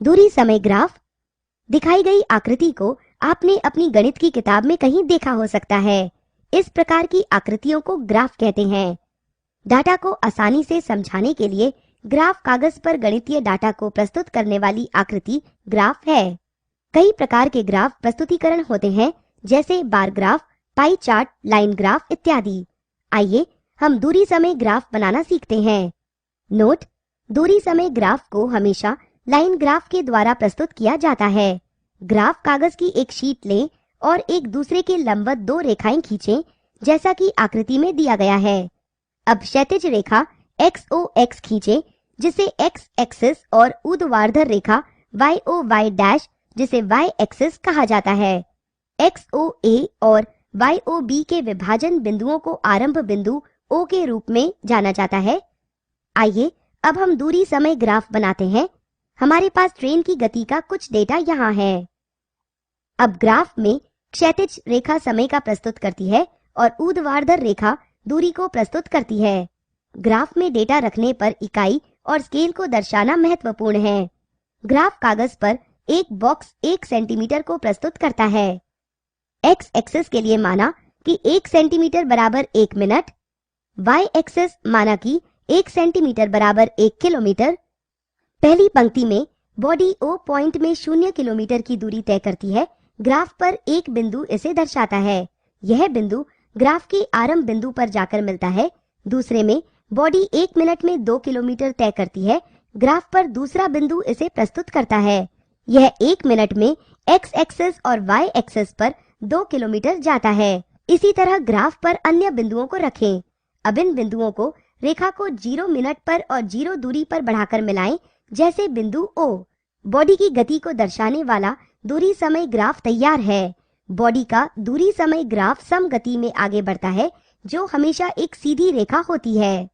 दूरी समय ग्राफ। दिखाई गई आकृति को आपने अपनी गणित की किताब में कहीं देखा हो सकता है। इस प्रकार की आकृतियों को ग्राफ कहते हैं। डाटा को आसानी से समझाने के लिए ग्राफ कागज पर गणितीय डाटा को प्रस्तुत करने वाली आकृति ग्राफ है। कई प्रकार के ग्राफ प्रस्तुतिकरण होते हैं, जैसे bar graph, pie chart, line graph इत्यादि। आइए हम दूरी समय ग्राफ बनाना सीखते हैं। नोट: दूरी समय ग्राफ को हमेशा लाइन ग्राफ के द्वारा प्रस्तुत किया जाता है। ग्राफ कागज की एक शीट लें और एक दूसरे के लंबवत दो रेखाएं खींचें, जैसा कि आकृति में दिया गया है। अब क्षैतिज रेखा XOX खींचें, जिसे X एक्सिस, और ऊर्ध्वाधर रेखा YOY डैश, जिसे Y एक्सिस कहा जाता है। XOA और YOB के विभाजन बिंदुओं को आरंभ बिंदु O के रूप में जाना जाता है। आइए अब हम दूरी समय ग्राफ बनाते हैं। हमारे पास ट्रेन की गति का कुछ डेटा यहाँ है। अब ग्राफ में क्षैतिज रेखा समय का प्रस्तुत करती है और ऊर्ध्वाधर रेखा दूरी को प्रस्तुत करती है। ग्राफ में डेटा रखने पर इकाई और स्केल को दर्शाना महत्वपूर्ण है। ग्राफ कागज पर एक बॉक्स 1 सेंटीमीटर को प्रस्तुत करता है। X एक्सिस के लिए माना कि 1 सेंटीमीटर बराबर 1 मिनट, Y एक्सिस माना कि 1 सेंटीमीटर बराबर 1 किलोमीटर। पहली पंक्ति में बॉडी O पॉइंट में 0 किलोमीटर की दूरी तय करती है। ग्राफ पर एक बिंदु इसे दर्शाता है। यह बिंदु ग्राफ के आरंभ बिंदु पर जाकर मिलता है। दूसरे में बॉडी 1 मिनट में 2 किलोमीटर तय करती है। ग्राफ पर दूसरा बिंदु इसे प्रस्तुत करता है। यह 1 मिनट में X एक्सिस और Y एक्सिस पर 2 किलोमीटर जाता है। इसी तरह ग्राफ पर अन्य बिंदुओं को रखें। अब इन बिंदुओं को रेखा को 0 मिनट पर और 0 दूरी पर बढ़ाकर मिलाएं, जैसे बिंदु O। बॉडी की गति को दर्शाने वाला दूरी समय ग्राफ तैयार है। बॉडी का दूरी समय ग्राफ समगति में आगे बढ़ता है, जो हमेशा एक सीधी रेखा होती है।